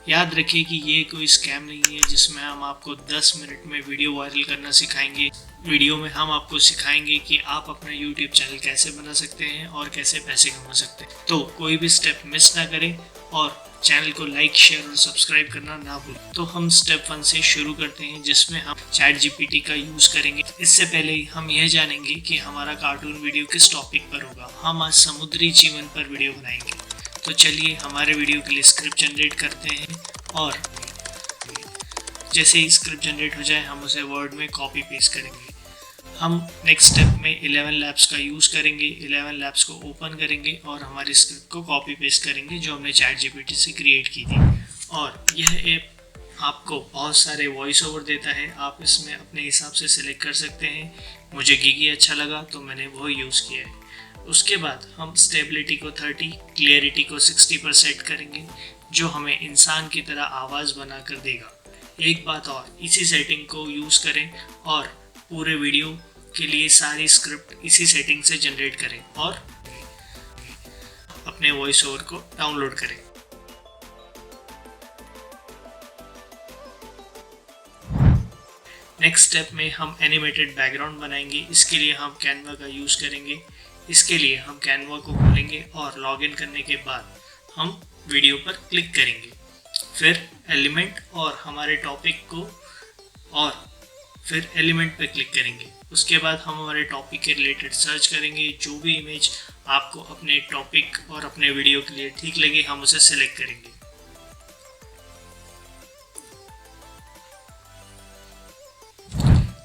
याद रखिए कि ये कोई स्कैम नहीं है जिसमें हम आपको 10 मिनट में वीडियो वायरल करना सिखाएंगे। वीडियो में हम आपको सिखाएंगे कि आप अपना YouTube चैनल कैसे बना सकते हैं और कैसे पैसे कमा सकते हैं। तो कोई भी स्टेप मिस ना करें और चैनल को लाइक, शेयर और सब्सक्राइब करना ना भूलें। तो हम स्टेप 1 से शुरू करते हैं, जिसमें हम ChatGPT का यूज़ करेंगे। इससे पहले हम यह जानेंगे कि हमारा कार्टून वीडियो किस टॉपिक पर होगा। हम आज समुद्री जीवन पर वीडियो बनाएंगे। तो चलिए हमारे वीडियो के लिए स्क्रिप्ट जनरेट करते हैं और जैसे ही स्क्रिप्ट जनरेट हो जाए हम उसे वर्ड में कॉपी पेस्ट करेंगे। हम नेक्स्ट स्टेप में 11 लैब्स का यूज़ करेंगे। 11 लैब्स को ओपन करेंगे और हमारी स्क्रिप्ट को कॉपी पेस्ट करेंगे जो हमने ChatGPT से क्रिएट की थी। और यह ऐप आपको बहुत सारे वॉइस ओवर देता है, आप इसमें अपने हिसाब से सिलेक्ट कर सकते हैं। मुझे गिगी अच्छा लगा तो मैंने वो यूज़ किया है। उसके बाद हम स्टेबिलिटी को 30, क्लियरिटी को 60 पर सेट करेंगे, जो हमें इंसान की तरह आवाज़ बना कर देगा। एक बात और, इसी सेटिंग को यूज़ करें और पूरे वीडियो के लिए सारी स्क्रिप्ट इसी सेटिंग से जनरेट करें और अपने वॉइस ओवर को डाउनलोड करें। नेक्स्ट स्टेप में हम एनिमेटेड बैकग्राउंड बनाएंगे। इसके लिए हम कैनवा का यूज़ करेंगे। इसके लिए हम कैनवा को खोलेंगे और लॉगिन करने के बाद हम वीडियो पर क्लिक करेंगे, फिर एलिमेंट और हमारे टॉपिक को और फिर एलिमेंट पर क्लिक करेंगे। उसके बाद हम हमारे टॉपिक के रिलेटेड सर्च करेंगे। जो भी इमेज आपको अपने टॉपिक और अपने वीडियो के लिए ठीक लगे हम उसे सिलेक्ट करेंगे।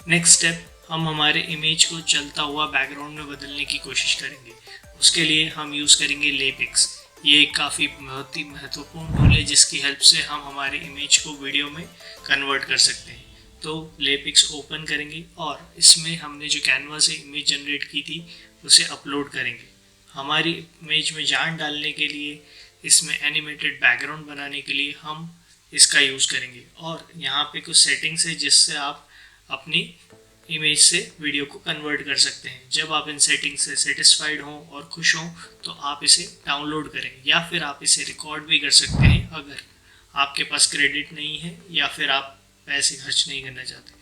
नेक्स्ट स्टेप, हम हमारे इमेज को चलता हुआ बैकग्राउंड में बदलने की कोशिश करेंगे। उसके लिए हम यूज़ करेंगे लेपिक्स। ये एक काफ़ी बहुत ही महत्वपूर्ण टूल है जिसकी हेल्प से हम हमारे इमेज को वीडियो में कन्वर्ट कर सकते हैं। तो लेपिक्स ओपन करेंगे और इसमें हमने जो कैनवा से इमेज जनरेट की थी उसे अपलोड करेंगे। हमारी इमेज में जान डालने के लिए, इसमें एनिमेटेड बैकग्राउंड बनाने के लिए हम इसका यूज़ करेंगे। और यहाँ पे कुछ सेटिंग्स है जिससे आप अपनी इमेज से वीडियो को कन्वर्ट कर सकते हैं। जब आप इन सेटिंग से सेटिस्फाइड हों और खुश हों तो आप इसे डाउनलोड करें या फिर आप इसे रिकॉर्ड भी कर सकते हैं अगर आपके पास क्रेडिट नहीं है या फिर आप पैसे खर्च नहीं करना चाहते।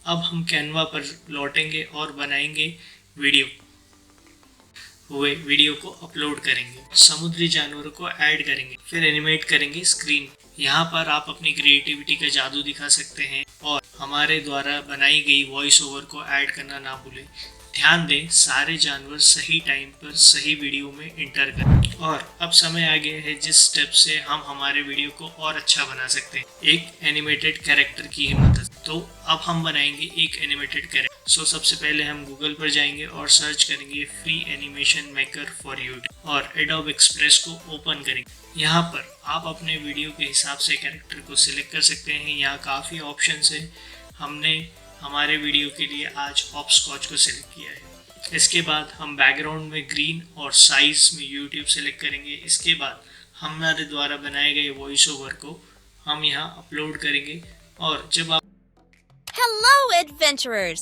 अब हम कैनवा पर लौटेंगे और बनाएंगे वीडियो। हुए वीडियो को अपलोड करेंगे, समुद्री जानवरों को ऐड करेंगे, फिर एनिमेट करेंगे स्क्रीन। यहाँ पर आप अपनी क्रिएटिविटी का जादू दिखा सकते हैं और हमारे द्वारा बनाई गई वॉइस ओवर को ऐड करना ना भूलें। ध्यान दें, सारे जानवर सही टाइम पर सही वीडियो में इंटर करें। और अब समय आ गया है जिस स्टेप से हम हमारे वीडियो को और अच्छा बना सकते हैं, एक एनिमेटेड कैरेक्टर की मदद। तो अब हम बनाएंगे एक एनिमेटेड कैरेक्टर। सबसे पहले हम गूगल पर जाएंगे और सर्च करेंगे free animation maker for YouTube और एडोब एक्सप्रेस को ओपन करेंगे। यहाँ पर आप अपने वीडियो के हिसाब से कैरेक्टर को सिलेक्ट कर सकते हैं। यहाँ काफ़ी ऑप्शंस है। हमने हमारे वीडियो के लिए आज हॉपस्कॉच को सिलेक्ट किया है। इसके बाद हम बैकग्राउंड में ग्रीन और साइज में यूट्यूब सिलेक्ट करेंगे। इसके बाद हमारे द्वारा बनाए गए वॉइस ओवर को हम यहाँ अपलोड करेंगे और जब आप Hello adventurers!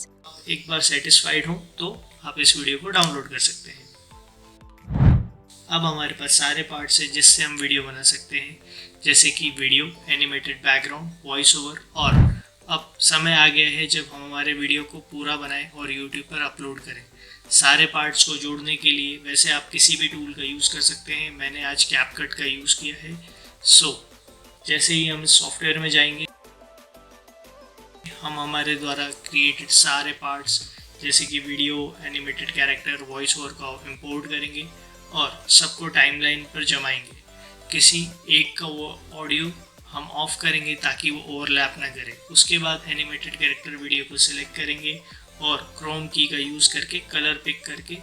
एक बार सेटिस्फाइड हो तो आप इस वीडियो को डाउनलोड कर सकते हैं। अब हमारे पास सारे पार्ट्स हैं जिससे हम वीडियो बना सकते हैं, जैसे कि video, animated background, voice over. और अब समय आ गया है जब हम हमारे वीडियो को पूरा बनाएं और यूट्यूब पर अपलोड करें। सारे पार्ट्स को जोड़ने के लिए वैसे आप किसी भी टूल का यूज़ कर सकते हैं। मैंने आज कैपकट का यूज़ किया है। जैसे ही हम सॉफ्टवेयर में जाएंगे हम हमारे द्वारा क्रिएटेड सारे पार्ट्स जैसे कि video, animated character, voice over का इंपोर्ट करेंगे और सबको टाइमलाइन पर जमाएंगे। किसी एक का वो ऑडियो हम ऑफ करेंगे ताकि वो ओवरलैप ना करे। उसके बाद एनिमेटेड कैरेक्टर वीडियो को सिलेक्ट करेंगे और क्रोम की का यूज़ करके कलर पिक करके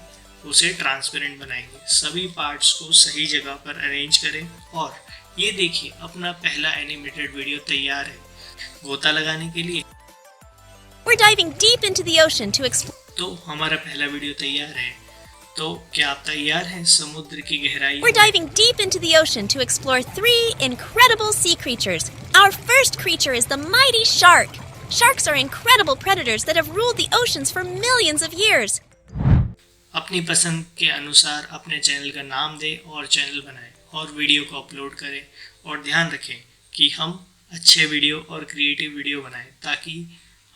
उसे ट्रांसपेरेंट बनाएंगे। सभी पार्ट्स को सही जगह पर अरेंज करें और ये देखिए अपना पहला एनिमेटेड वीडियो तैयार है। गोता लगाने के लिए We're diving deep into the ocean to explore. तो हमारा पहला वीडियो तैयार है। तो क्या आप तैयार हैं समुद्र की गहराई? We're diving deep into the ocean to explore 3 incredible sea creatures. Our first creature is the mighty shark. Sharks are incredible predators that have ruled the oceans for millions of years. अपनी पसंद के अनुसार अपने channel का नाम दें और channel बनाएं और वीडियो को अपलोड करें और ध्यान रखें कि हम अच्छे वीडियो और क्रिएटिव वीडियो बनाएं ताकि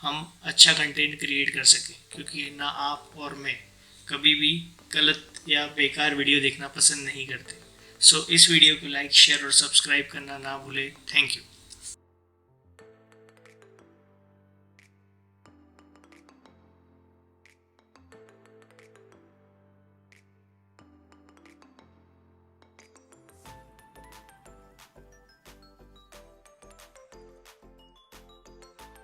हम अच्छा कंटेंट क्रिएट कर सकें, क्योंकि ना आप और मैं कभी भी गलत या बेकार वीडियो देखना पसंद नहीं करते। सो इस वीडियो को लाइक, शेयर और सब्सक्राइब करना ना भूलें। Thank you.